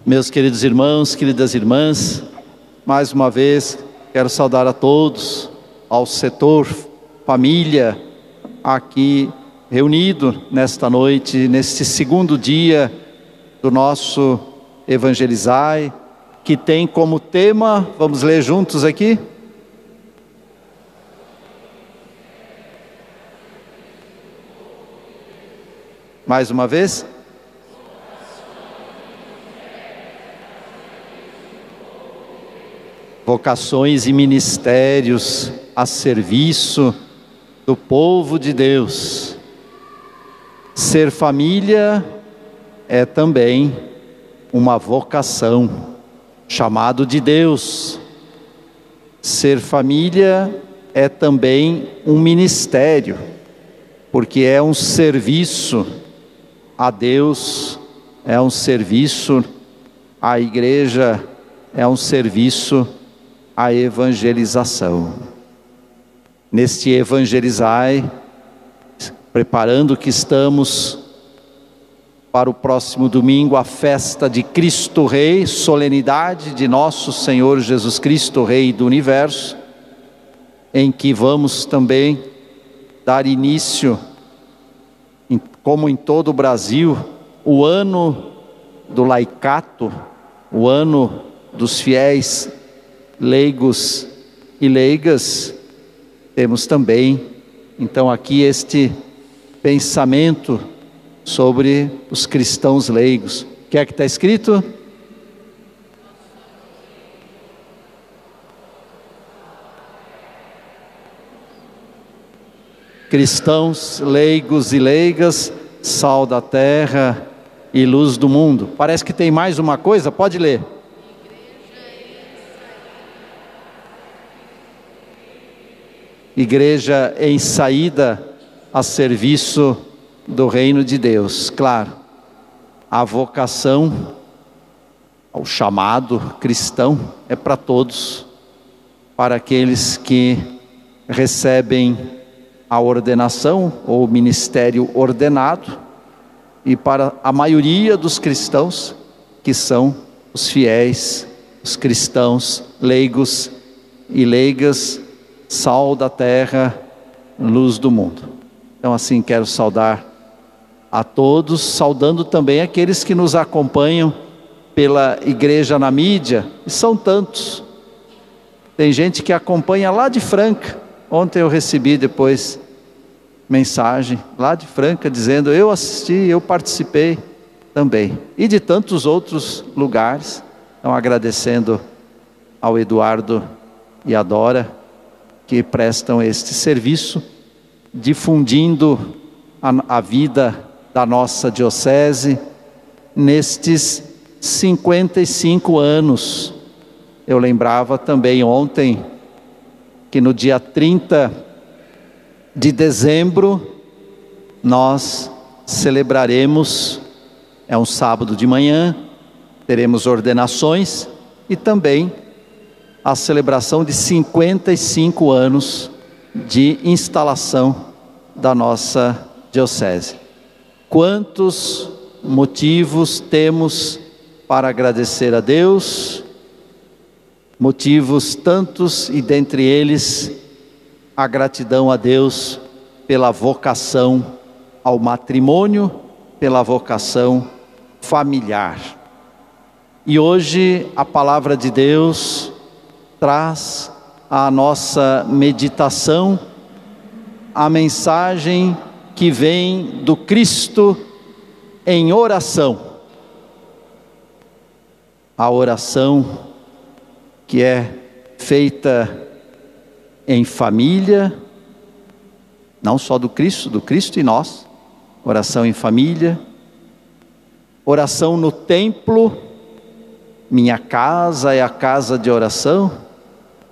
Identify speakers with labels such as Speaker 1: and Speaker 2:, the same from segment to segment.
Speaker 1: Meus queridos irmãos, queridas irmãs, mais uma vez quero saudar a todos, ao setor família aqui reunido nesta noite, neste segundo dia do nosso Evangelizai, que tem como tema, vamos ler juntos aqui? Mais uma vez? Vocações e ministérios a serviço do povo de Deus. Ser família é também uma vocação, chamado de Deus. Ser família é também um ministério, porque é um serviço a Deus, é um serviço à igreja, é um serviço à evangelização. Neste Evangelizai, preparando que estamos para o próximo domingo, a festa de Cristo Rei, solenidade de nosso Senhor Jesus Cristo, Rei do Universo, em que vamos também dar início, como em todo o Brasil, o ano do laicato, o ano dos fiéis leigos e leigas. Temos também, então, aqui este pensamento sobre os cristãos leigos. O que é que está escrito? Cristãos, leigos e leigas, sal da terra e luz do mundo. Parece que tem mais uma coisa, pode ler. Igreja em saída a serviço do reino de Deus. Claro, a vocação, o chamado cristão é para todos, para aqueles que recebem a ordenação ou o ministério ordenado, e para a maioria dos cristãos, que são os fiéis, os cristãos leigos e leigas, sal da terra, luz do mundo. Então assim quero saudar a todos, saudando também aqueles que nos acompanham pela igreja na mídia, e são tantos. Tem gente que acompanha lá de Franca. Ontem eu recebi depois mensagem lá de Franca dizendo: eu assisti, eu participei também, e de tantos outros lugares. Então agradecendo ao Eduardo e a Dora, que prestam este serviço, difundindo a vida da nossa diocese nestes 55 anos. Eu lembrava também ontem que no dia 30 de dezembro nós celebraremos, é um sábado de manhã, teremos ordenações e também a celebração de 55 anos de instalação da nossa diocese. Quantos motivos temos para agradecer a Deus, motivos tantos, e dentre eles a gratidão a Deus pela vocação ao matrimônio, pela vocação familiar. E hoje a palavra de Deus traz à nossa meditação a mensagem que vem do Cristo em oração. A oração que é feita em família, não só do Cristo e nós, oração em família, oração no templo. Minha casa é a casa de oração,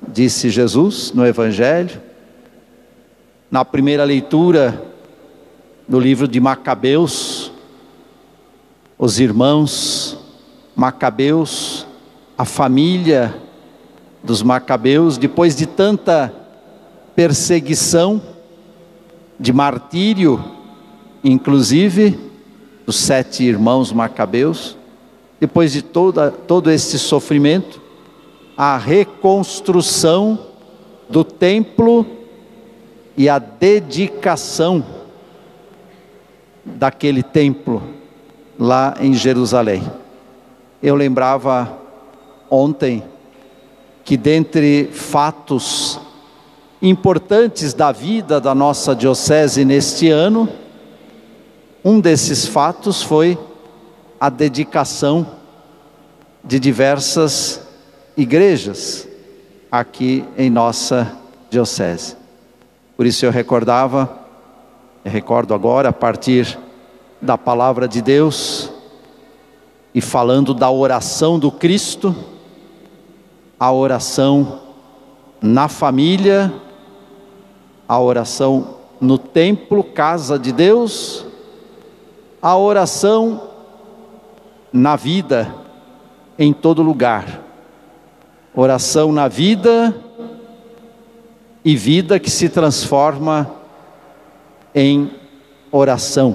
Speaker 1: disse Jesus no Evangelho. Na primeira leitura do livro de Macabeus, os irmãos Macabeus, a família dos Macabeus, depois de tanta perseguição, de martírio, inclusive dos 7 irmãos Macabeus, depois de todo esse sofrimento, a reconstrução do templo e a dedicação daquele templo lá em Jerusalém. Eu lembrava ontem que dentre fatos importantes da vida da nossa diocese neste ano, um desses fatos foi a dedicação de diversas igrejas aqui em nossa diocese. Por isso eu recordo agora, a partir da palavra de Deus e falando da oração do Cristo, a oração na família, a oração no templo, casa de Deus, a oração na vida, em todo lugar. Oração na vida e vida que se transforma em oração.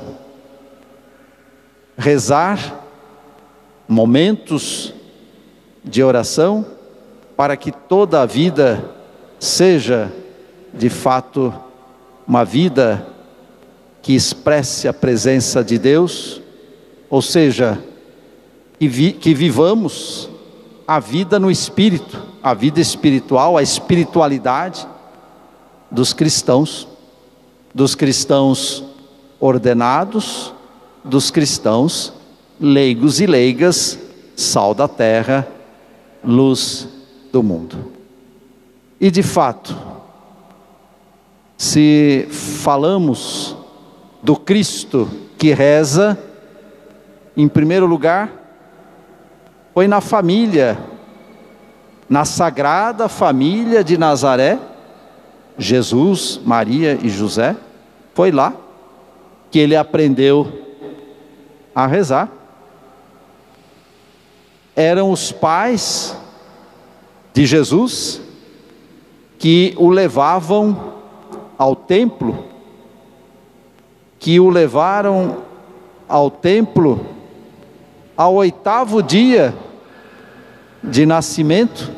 Speaker 1: Rezar, momentos de oração, para que toda a vida seja, de fato, uma vida que expresse a presença de Deus, ou seja, que vivamos a vida no Espírito, a vida espiritual, a espiritualidade dos cristãos ordenados, dos cristãos leigos e leigas, sal da terra, luz do mundo. E de fato, se falamos do Cristo que reza, em primeiro lugar, foi na família, na Sagrada Família de Nazaré, Jesus, Maria e José, foi lá que ele aprendeu a rezar. Eram os pais de Jesus que o levavam ao templo, que o levaram ao templo ao 8º dia de nascimento.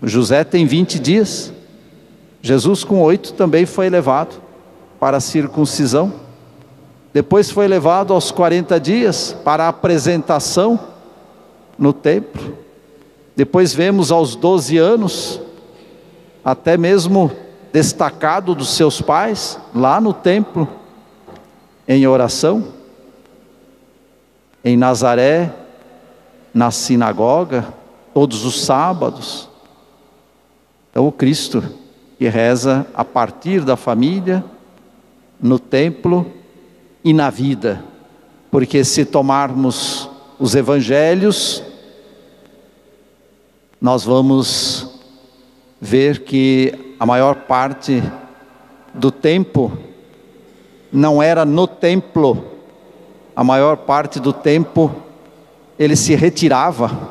Speaker 1: José tem 20 dias, Jesus com 8 também foi levado para a circuncisão, depois foi levado aos 40 dias para a apresentação no templo, depois vemos aos 12 anos, até mesmo destacado dos seus pais, lá no templo, em oração, em Nazaré, na sinagoga, todos os sábados. Então o Cristo que reza a partir da família, no templo e na vida, porque se tomarmos os evangelhos, nós vamos ver que a maior parte do tempo não era no templo, a maior parte do tempo ele se retirava,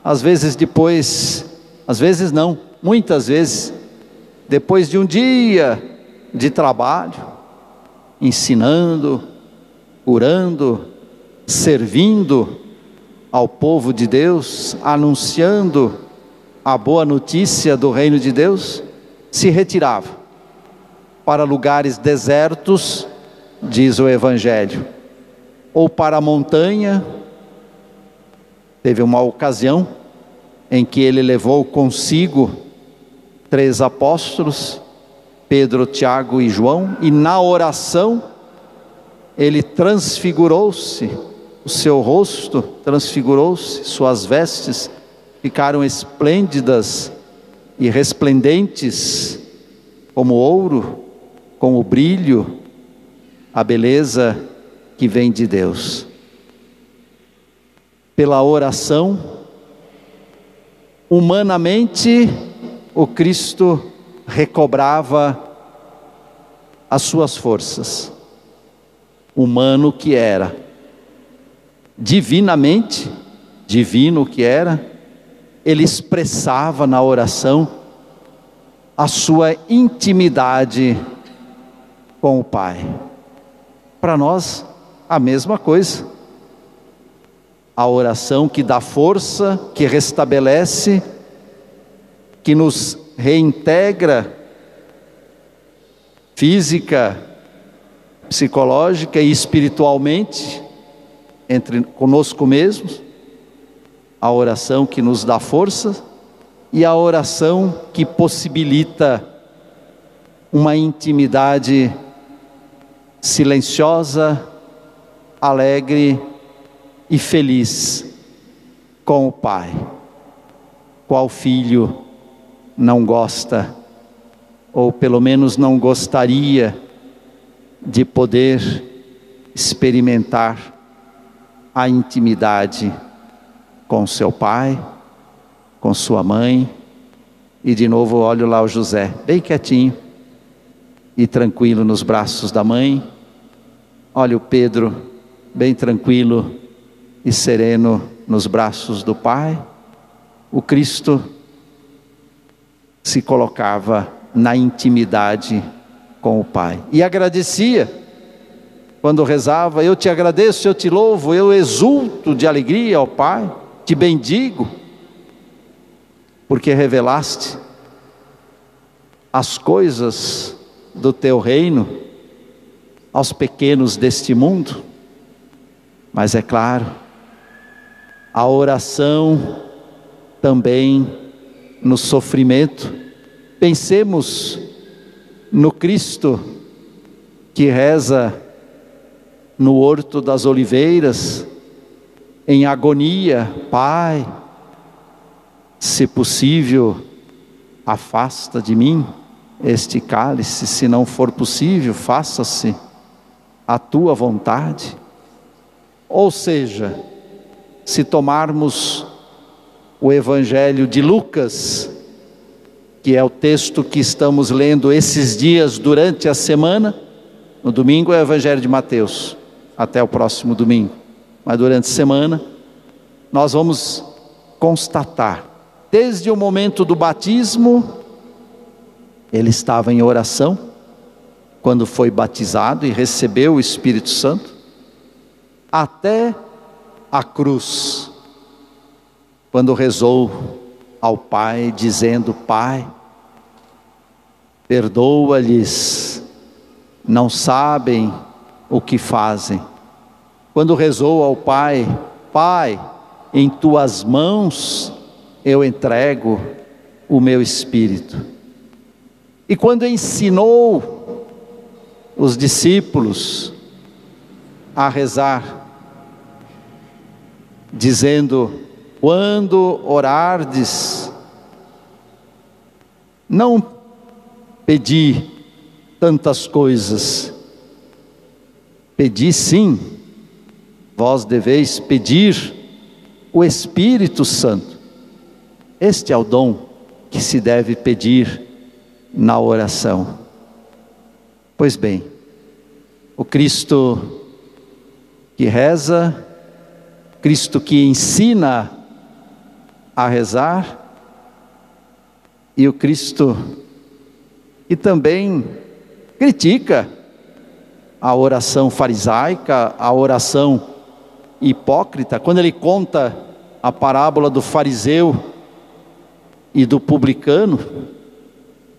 Speaker 1: às vezes depois, às vezes não, muitas vezes, depois de um dia de trabalho, ensinando, curando, servindo ao povo de Deus, anunciando a boa notícia do reino de Deus, se retirava para lugares desertos, diz o Evangelho, ou para a montanha. Teve uma ocasião em que ele levou consigo 3 apóstolos, Pedro, Tiago e João, e na oração ele transfigurou-se, o seu rosto transfigurou-se, suas vestes ficaram esplêndidas e resplendentes como ouro, com o brilho, a beleza que vem de Deus. Pela oração, humanamente, o Cristo recobrava as suas forças. Humano que era, divinamente, divino que era, ele expressava na oração a sua intimidade com o Pai. Para nós, a mesma coisa. a oração que dá força, que restabelece, que nos reintegra física, psicológica e espiritualmente, conosco mesmos, a oração que nos dá força e a oração que possibilita uma intimidade silenciosa, alegre e feliz com o Pai. Qual filho não gosta, ou pelo menos não gostaria de poder experimentar a intimidade com seu pai, com sua mãe? E de novo olho lá o José, bem quietinho e tranquilo nos braços da mãe. Olha o Pedro, bem tranquilo e sereno nos braços do Pai. O Cristo se colocava na intimidade com o Pai e agradecia. Quando rezava, eu te agradeço, eu te louvo, eu exulto de alegria, ó Pai, te bendigo, porque revelaste as coisas do teu reino aos pequenos deste mundo. Mas é claro, a oração também no sofrimento. Pensemos no Cristo que reza no Horto das Oliveiras, em agonia: Pai, se possível, afasta de mim este cálice, se não for possível, faça-se a tua vontade. Ou seja, se tomarmos o Evangelho de Lucas, que é o texto que estamos lendo esses dias durante a semana, no domingo é o Evangelho de Mateus, até o próximo domingo, mas durante a semana nós vamos constatar, desde o momento do batismo, ele estava em oração, quando foi batizado e recebeu o Espírito Santo, até a cruz, quando rezou ao Pai, dizendo: Pai, perdoa-lhes, não sabem o que fazem. Quando rezou ao Pai: Pai, em tuas mãos eu entrego o meu espírito. E quando ensinou os discípulos a rezar, dizendo: quando orardes, não pedi tantas coisas, pedi sim, vós deveis pedir o Espírito Santo. Este é o dom que se deve pedir na oração. Pois bem, o Cristo que reza, Cristo que ensina a rezar, e o Cristo que também critica a oração farisaica, a oração hipócrita. Quando ele conta a parábola do fariseu e do publicano,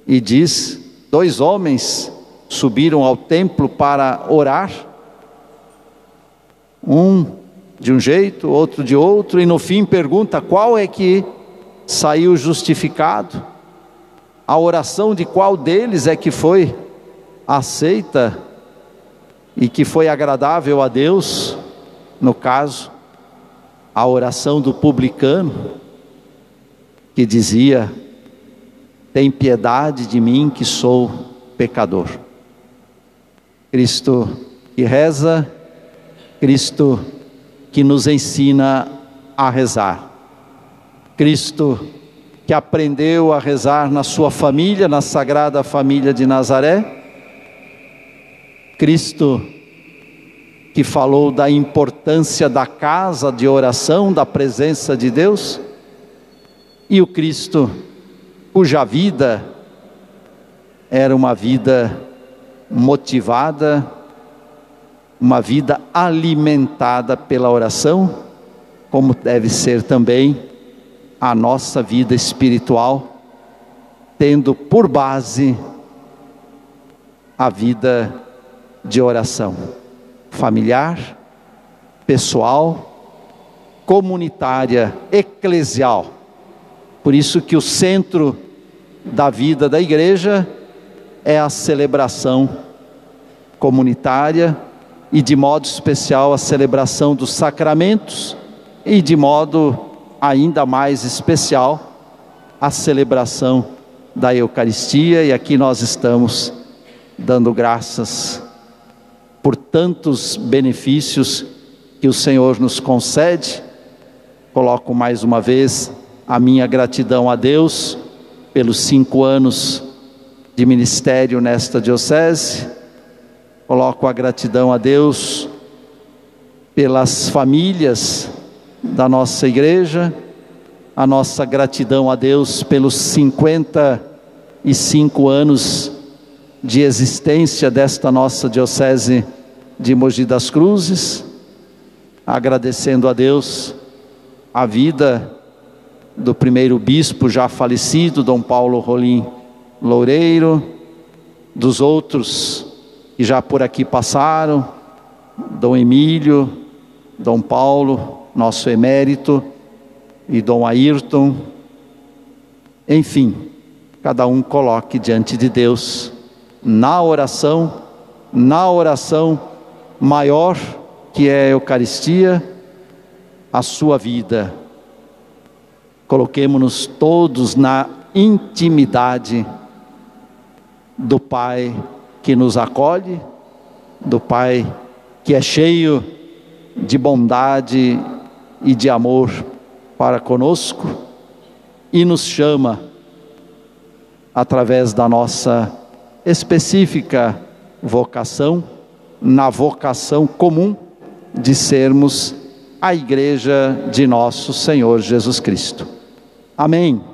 Speaker 1: e diz: 2 homens subiram ao templo para orar, um de um jeito, outro de outro, e no fim pergunta: qual é que saiu justificado? A oração de qual deles é que foi aceita e que foi agradável a Deus? No caso, a oração do publicano, que dizia: tem piedade de mim que sou pecador. Cristo que reza, Cristo que nos ensina a rezar, Cristo que aprendeu a rezar na sua família, na Sagrada Família de Nazaré, Cristo que falou da importância da casa de oração, da presença de Deus, e o Cristo cuja vida era uma vida motivada, uma vida alimentada pela oração, como deve ser também a nossa vida espiritual, tendo por base a vida de oração familiar, pessoal, comunitária, eclesial. Por isso que o centro da vida da igreja é a celebração comunitária e, de modo especial, a celebração dos sacramentos e, de modo ainda mais especial, a celebração da Eucaristia. E aqui nós estamos dando graças por tantos benefícios que o Senhor nos concede. Coloco mais uma vez a minha gratidão a Deus pelos 5 anos de ministério nesta diocese. Coloco a gratidão a Deus pelas famílias da nossa igreja, a nossa gratidão a Deus pelos 55 anos de existência desta nossa diocese de Mogi das Cruzes, agradecendo a Deus a vida do primeiro bispo já falecido, Dom Paulo Rolim Loureiro, dos outros que já por aqui passaram, Dom Emílio, Dom Paulo, nosso emérito, e Dom Ayrton. Enfim, cada um coloque diante de Deus, na oração maior que é a Eucaristia, a sua vida. Coloquemo-nos todos na intimidade do Pai que nos acolhe, do Pai que é cheio de bondade e de amor para conosco e nos chama, através da nossa específica vocação, na vocação comum de sermos a igreja de nosso Senhor Jesus Cristo. Amém.